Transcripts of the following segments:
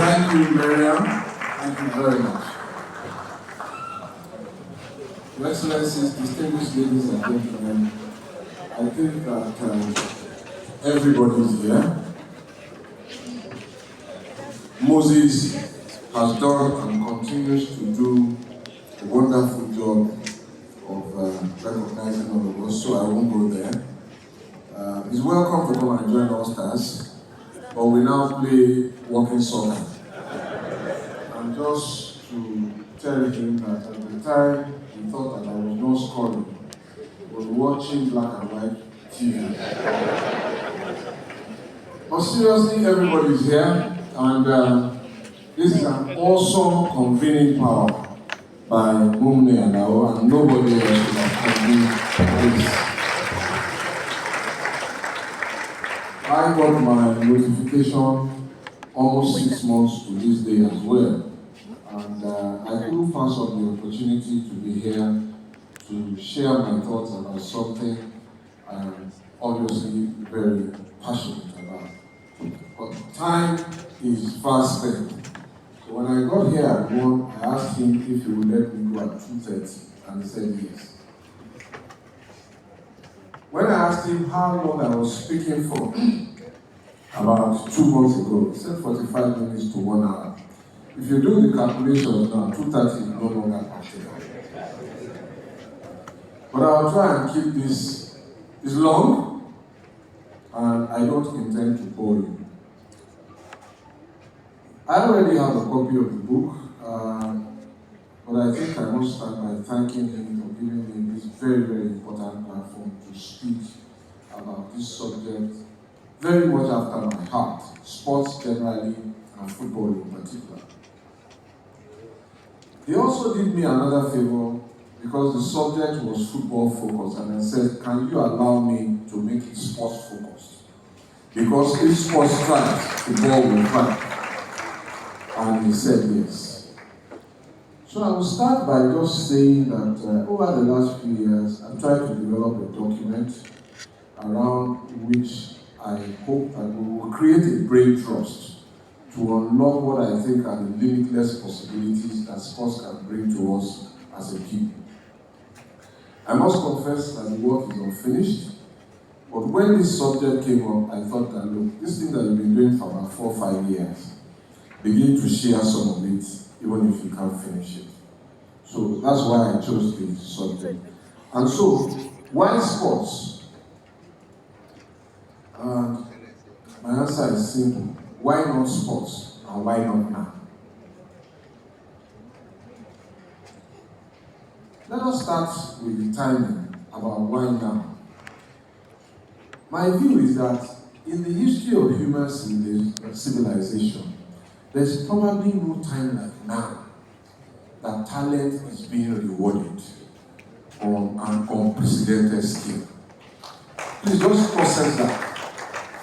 Thank you, Miriam. Thank you very much. Your Excellencies, distinguished ladies and gentlemen, I think that everybody is here. Moses has done and continues to do a wonderful job of recognizing all of us, so I won't go there. He's welcome to come and join All Stars, but we now play walking soccer. And just to tell him that at the time he thought that I was not scoring, he was watching black and white TV. But seriously, everybody is here, and this is an awesome convening power by Mumne and Ao, and nobody else would have convened this. I got my notification almost 6 months to this day as well, and I couldn't pass up the opportunity to be here to share my thoughts about something I'm obviously very passionate about. But time is fast spent. So when I got here at 1, I asked him if he would let me go at 2:30, and he said yes. When I asked him how long I was speaking for, about 2 months ago, he said 45 minutes to 1 hour. If you do the calculations now, 2:30 is no longer practical. But I'll try and keep this. It's long, and I don't intend to bore you. I already have a copy of the book, but I think I must start by thanking him for giving me this very, very important platform to speak about this subject very much after my heart, sports generally and football in particular. He also did me another favor because the subject was football focused, and I said, can you allow me to make it sports focused? Because if sports strikes, football will fight. And he said yes. So I will start by just saying that over the last few years, I've tried to develop a document around which I hope that we will create a brain trust to unlock what I think are the limitless possibilities that sports can bring to us as a people. I must confess that the work is unfinished, but when this subject came up, I thought that, look, this thing that you've been doing for about 4 or 5 years, begin to share some of it, even if you can't finish it. So that's why I chose the subject. And so, why sports? And my answer is simple. Why not sports? And why not now? Let us start with the timing about why now. My view is that in the history of human civilization, there's probably no time like now that talent is being rewarded on an unprecedented scale. Please just process that.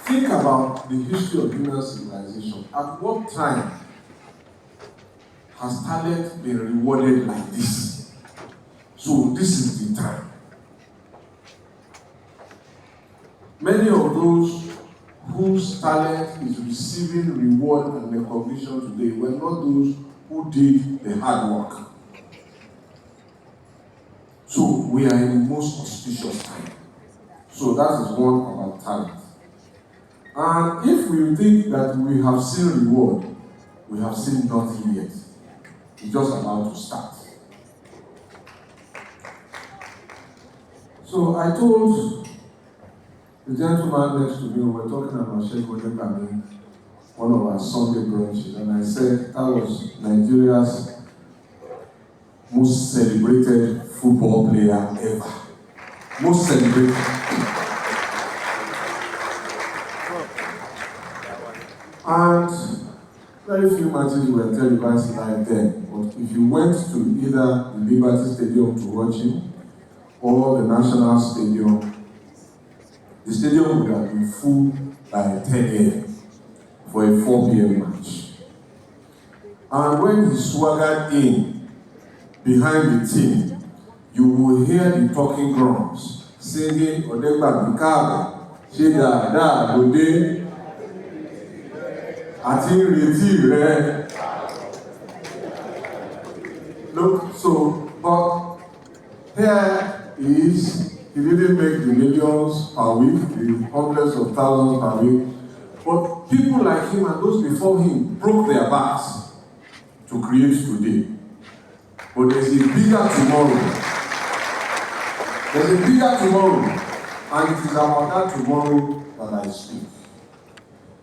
Think about the history of human civilization. At what time has talent been rewarded like this? So this is the time. Many of those whose talent is receiving reward and recognition today were not those who did the hard work. So we are in the most auspicious time. So that is one about talent. And if we think that we have seen reward, we have seen nothing yet. It's just about to start. So I told the gentleman next to me, we were talking about Sheikh Odekami, one of our Sunday brunches, and I said that was Nigeria's most celebrated football player ever. Most celebrated. And very few matches were televised live then, but if you went to either the Liberty Stadium to watch him or the National Stadium, the stadium would have been full by 10 a.m. for a 4 p.m. match. And when he swaggered in behind the team, you will hear the talking drums singing Odegba Bikabe, Sheda Da Ode. àti ìrètí rẹ. Look, so, but here is, he didn't make the millions per week, the hundreds of thousands per week, but people like him and those before him broke their backs to create today. But there's a bigger tomorrow. There's a bigger tomorrow, and it is about that tomorrow that I speak.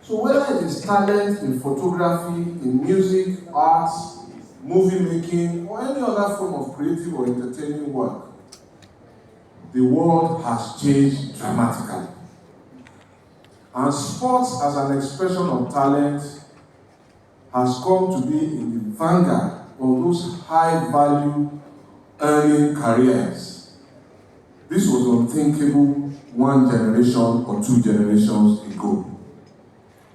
So whether it is talent in photography, in music, arts, movie making, or any other form of creative or entertaining work, the world has changed dramatically. And sports as an expression of talent has come to be in the vanguard of those high-value earning careers. This was unthinkable one generation or two generations ago.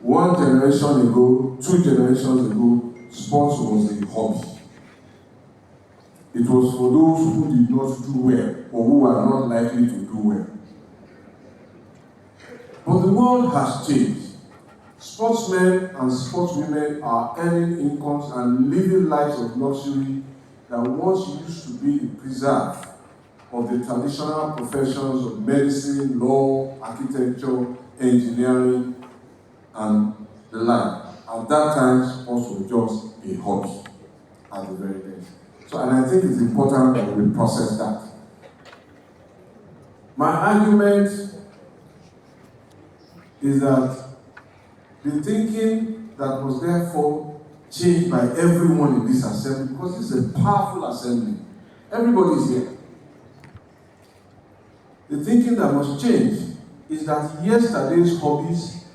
1 generation ago, 2 generations ago, sports was a hobby. It was for those who did not do well or who were not likely to do well. But the world has changed. Sportsmen and sportswomen are earning incomes and living lives of luxury that once used to be the preserve of the traditional professions of medicine, law, architecture, engineering, and the like. At that time, sports was just a hobby at the very best. So, and I think it's important that we process that. My argument is that the thinking that was therefore changed by everyone in this assembly, because this is a powerful assembly. Everybody is here. The thinking that must change is that yesterday's hobbies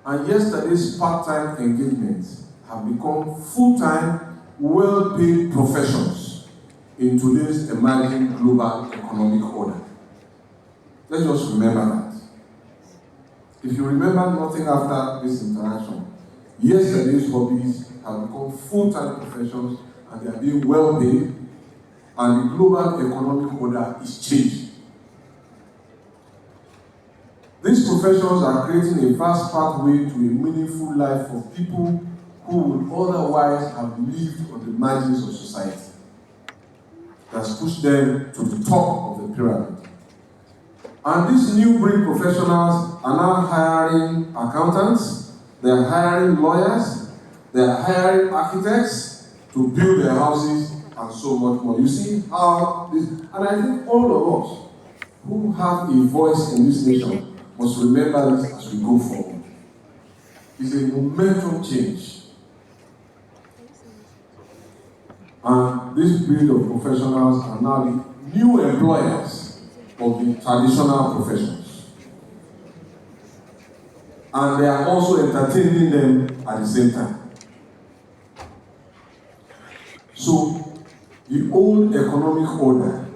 and yesterday's part-time engagements have become full-time, well-paid professions in today's emerging global economic order. Let's just remember that. If you remember nothing after this interaction, yesterday's hobbies have become full-time professions and they are being well-paid, and the global economic order is changing. These professions are creating a vast pathway to a meaningful life for people who would otherwise have lived on the margins of society. That's pushed them to the top of the pyramid. And these new breed professionals are now hiring accountants, they're hiring lawyers, they're hiring architects to build their houses and so much more. You see how this, and I think all of us who have a voice in this nation must remember this as we go forward. It's a momentum change. And this breed of professionals are now the new employers of the traditional professions. And they are also entertaining them at the same time. So, the old economic order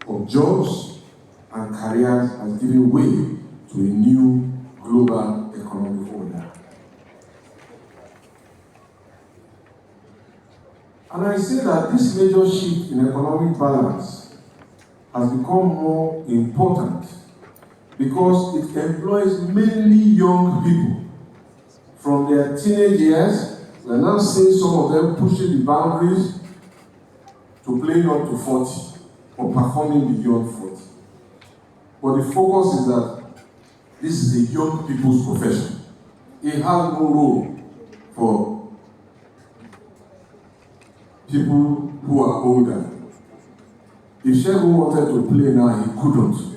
of jobs and careers has given way to a new global economic order. And I say that this major shift in economic balance has become more important because it employs mainly young people. From their teenage years, we are now seeing some of them pushing the boundaries to playing up to 40 or performing beyond 40. But the focus is that this is a young people's profession. It has no role for people who are older. If Shegun wanted to play now, he couldn't.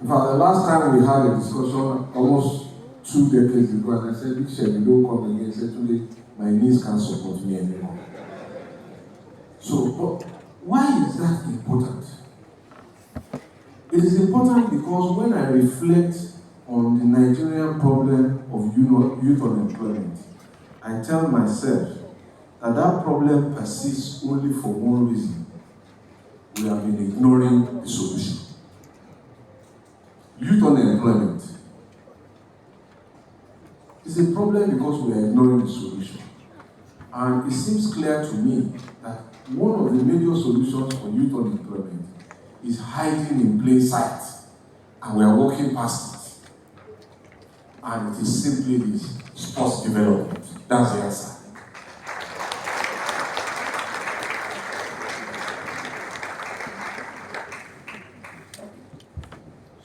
In fact, the last time we had a discussion, almost 2 decades ago, and I said, Big Shegun, don't come again. He said, today, my knees can't support me anymore. So, but why is that important? It is important because when I reflect on the Nigerian problem of youth unemployment, I tell myself that that problem persists only for one reason. We have been ignoring the solution. Youth unemployment is a problem because we are ignoring the solution. And it seems clear to me that one of the major solutions for youth unemployment is hiding in plain sight, and we are walking past it. And it is simply this: sports development. That's the answer.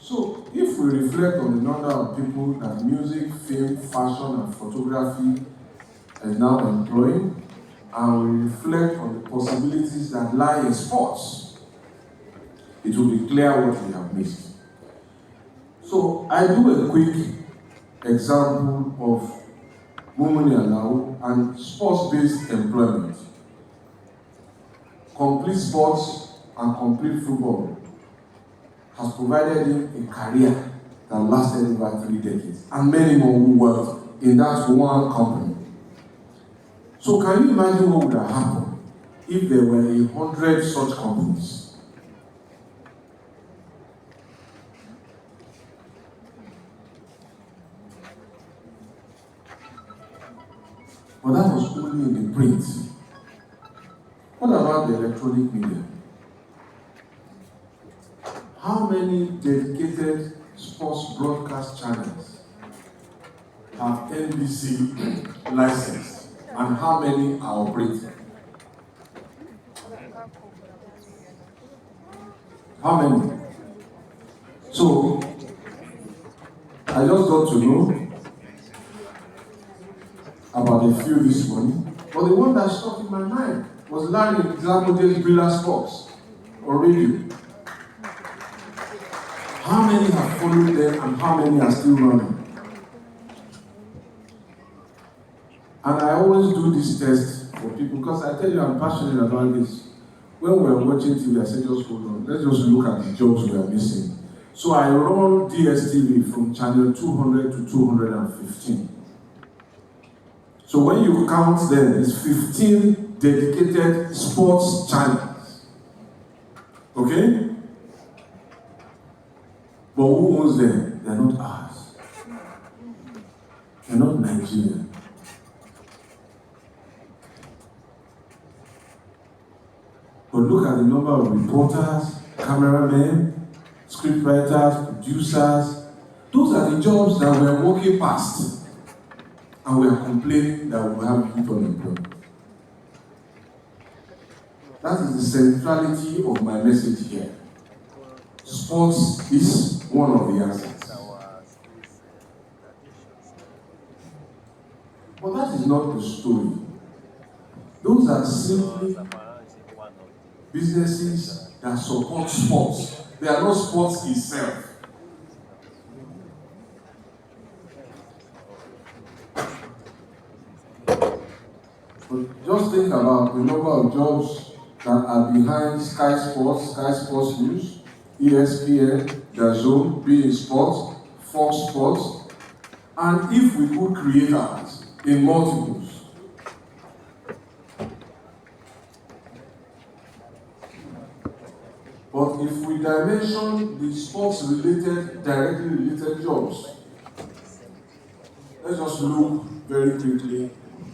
So, if we reflect on the number of people that music, film, fashion, and photography is now employing, and we reflect on the possibilities that lie in sports, it will be clear what we have missed. So, I do a quick example of Mumuni Alao and sports-based employment. Complete sports and complete football has provided him a career that lasted over 3 decades, and many more who worked in that one company. So can you imagine what would have happened if there were 100 such companies? But that was only in the print. What about the electronic media? How many dedicated sports broadcast channels have NBC licensed, and how many are operating? How many? So, I just got to know about a few this morning, but the one that stuck in my mind was Larry Zabode's Brilla Sports on radio. How many have followed them and how many are still running? And I always do this test for people because I tell you I'm passionate about this. When we're watching TV, I say just hold on, let's just look at the jobs we are missing. So I run DSTV from channel 200 to 215. So when you count them, it's 15 dedicated sports channels. Okay? But who owns them? They're not ours. They're not Nigerian. But look at the number of reporters, cameramen, scriptwriters, producers. Those are the jobs that we're walking past. And we are complaining that we have youth unemployment. That is the centrality of my message here. Sports is one of the answers. But that is not the story. Those are simply businesses that support sports. They are not sports itself. But just think about the number of jobs that are behind Sky Sports News, ESPN, DAZN, beIN Sports, Fox Sports, and if we could create ours in multiples. But if we dimension the sports-related, directly related jobs, let's just look very quickly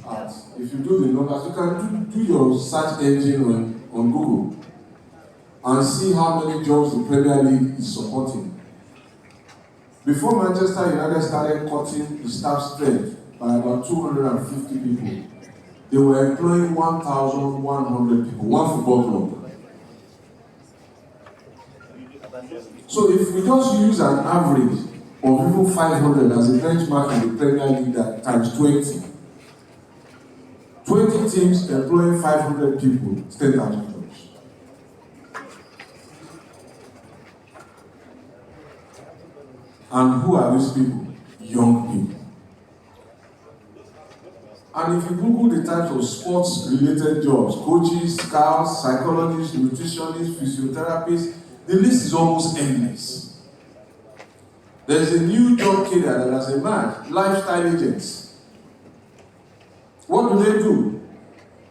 at, if you do the numbers, you can do your search engine on Google and see how many jobs the Premier League is supporting. Before Manchester United started cutting the staff strength by about 250 people, they were employing 1,100 people, one football club. So if we just use an average of even 500 as a benchmark in the Premier League, that times 20 teams employing 500 people, 10,000 jobs. And who are these people? Young people. And if you Google the types of sports-related jobs, coaches, scouts, psychologists, nutritionists, physiotherapists, the list is almost endless. There's a new job career that has emerged, lifestyle agents. What do?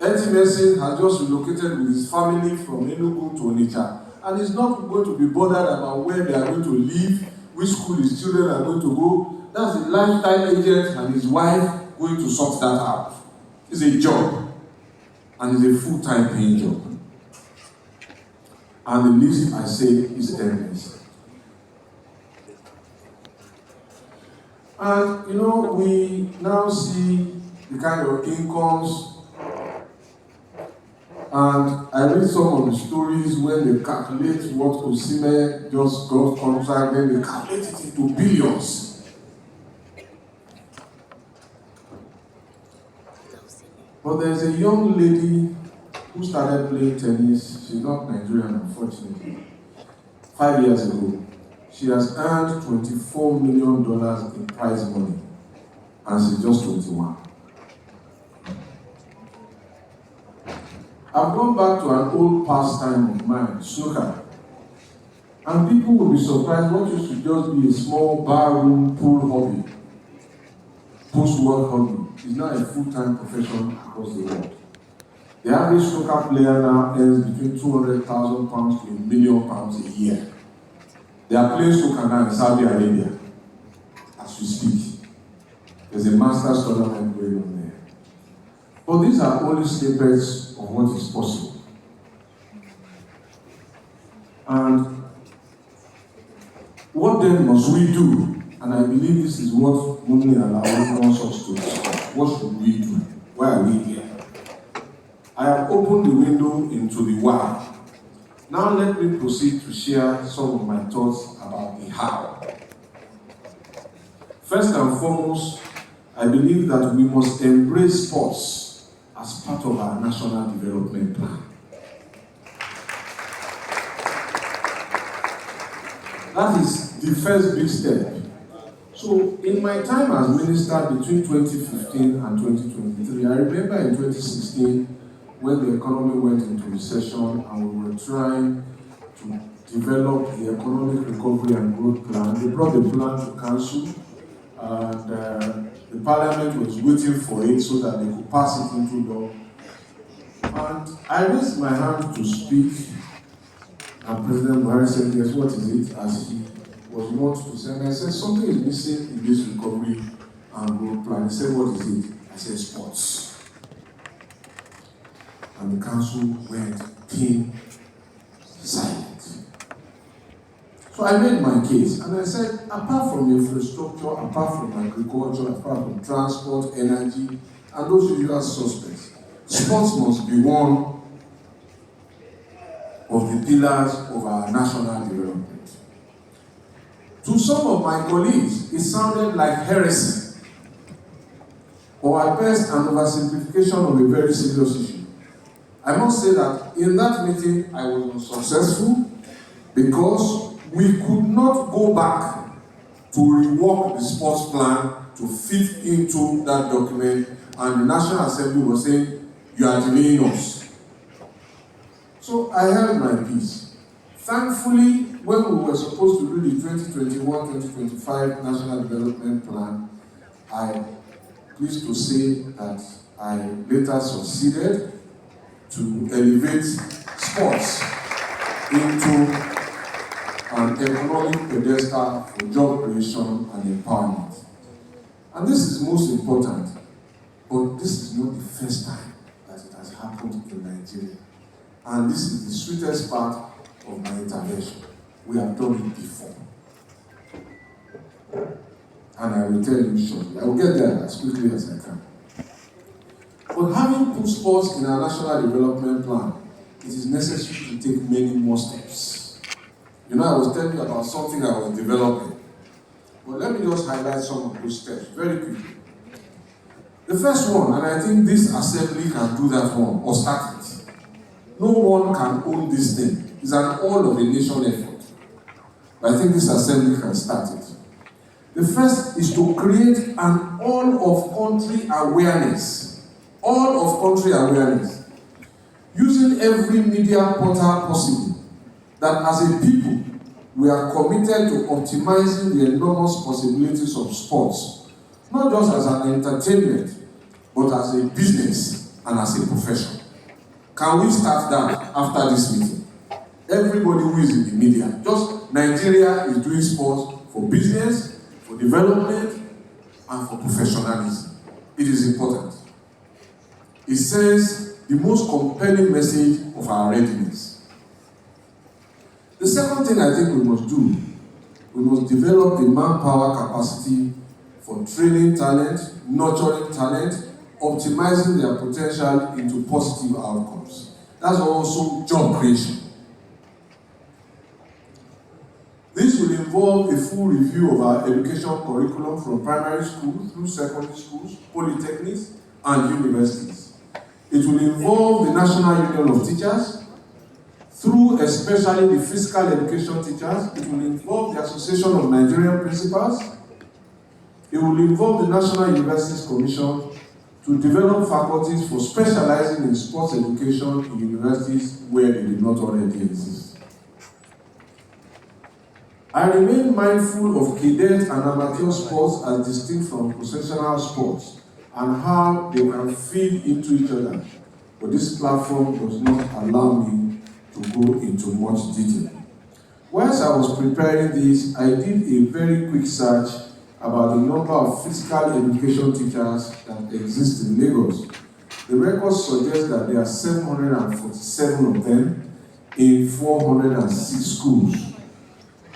Eti Messi has just relocated with his family from Enugu to Onitsha, and he's not going to be bothered about where they are going to live, which school his children are going to go. That's a lifestyle agent and his wife going to sort that out. It's a job, and it's a full-time paying job. And the list, I say, is endless. And we now see the kind of incomes, and I read some of the stories when they calculate what Osimhen just got contract, then they calculate it into billions. But there's a young lady who started playing tennis. She's not Nigerian, unfortunately. 5 years ago, she has earned $24 million in prize money, and she's just 21. I've gone back to an old pastime of mine, snooker, and people will be surprised what used to just be a small barroom pool hobby, post-work hobby, is now a full-time profession across the world. The average snooker player now earns between £200,000 to £1 million a year. They are playing snooker now in Saudi Arabia as we speak. There's a Masters tournament going on there. But these are only snippets of what is possible. And what then must we do? And I believe this is what Mummy Alawi wants us to discuss. What should we do? Why are we here? I have opened the window into the why. Now let me proceed to share some of my thoughts about the how. First and foremost, I believe that we must embrace sports as part of our national development plan. That is the first big step. So, in my time as minister between 2015 and 2023, I remember in 2016 when the economy went into recession and we were trying to develop the economic recovery and growth plan. They brought the plan to council, and the parliament was waiting for it so that they could pass it into law. And I raised my hand to speak, and President Buhari said, yes, what is it? As he was wont to say, and I said, something is missing in this recovery and growth plan. He said, what is it? I said, sports. And the council went pin silent. So I made my case, and I said, apart from infrastructure, apart from agriculture, apart from transport, energy, and those usual suspects, sports must be one of the pillars of our national development. To some of my colleagues, it sounded like heresy, or at best an oversimplification of a very serious issue. I must say that in that meeting, I was unsuccessful because we could not go back to rework the sports plan to fit into that document, and the National Assembly was saying, you are delaying us. So I held my peace. Thankfully, when we were supposed to do the 2021-2025 National Development Plan, I'm pleased to say that I later succeeded to elevate sports into an economic pedestal for job creation and empowerment. And this is most important, but this is not the first time that it has happened in Nigeria. And this is the sweetest part of my intervention. We have done it before. And I will tell you shortly. I will get there as quickly as I can. But having put sports in our national development plan, it is necessary to take many more steps. I was telling you about something I was developing. But let me just highlight some of those steps very quickly. The first one, and I think this assembly can do that one, or start it. No one can own this thing. It's an all-of-the-nation effort. But I think this assembly can start it. The first is to create an all-of-country awareness. All-of-country awareness. Using every media portal possible, that as a people, we are committed to optimizing the enormous possibilities of sports, not just as an entertainment, but as a business and as a profession. Can we start that after this meeting? Everybody who is in the media, just Nigeria is doing sports for business, for development, and for professionalism. It is important. It sends the most compelling message of our readiness. The second thing I think we must do, we must develop the manpower capacity for training talent, nurturing talent, optimizing their potential into positive outcomes. That's also job creation. This will involve a full review of our education curriculum from primary school through secondary schools, polytechnics, and universities. It will involve the National Union of Teachers, through especially the physical education teachers. It will involve the Association of Nigerian Principals. It will involve the National Universities Commission to develop faculties for specializing in sports education in universities where they do not already exist. I remain mindful of cadet and amateur sports as distinct from professional sports and how they can feed into each other, but this platform does not allow me to go into much detail. Whilst I was preparing this, I did a very quick search about the number of physical education teachers that exist in Lagos. The records suggest that there are 747 of them in 406 schools.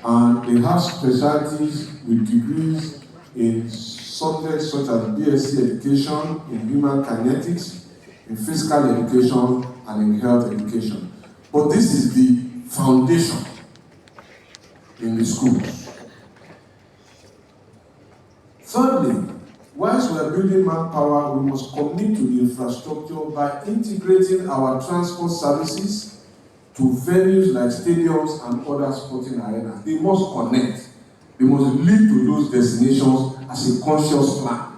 And they have specialties with degrees in subjects such as BSc education, in human kinetics, in physical education, and in health education. But this is the foundation in the schools. Thirdly, whilst we are building manpower, we must commit to the infrastructure by integrating our transport services to venues like stadiums and other sporting arenas. They must connect. They must lead to those destinations as a conscious plan.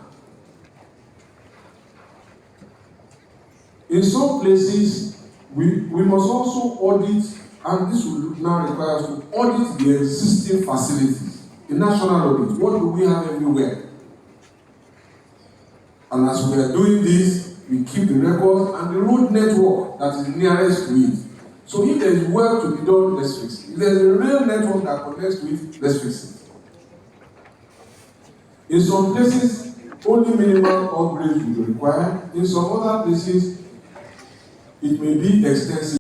In some places, we must also audit, and this will now require us to audit the existing facilities. A national audit. What do we have everywhere? And as we are doing this, we keep the records and the road network that is nearest to it. So if there is work to be done, let's fix it. If there is a real network that connects to it, let's fix it. In some places, only minimal upgrades will be required. In some other places, it may be extensive.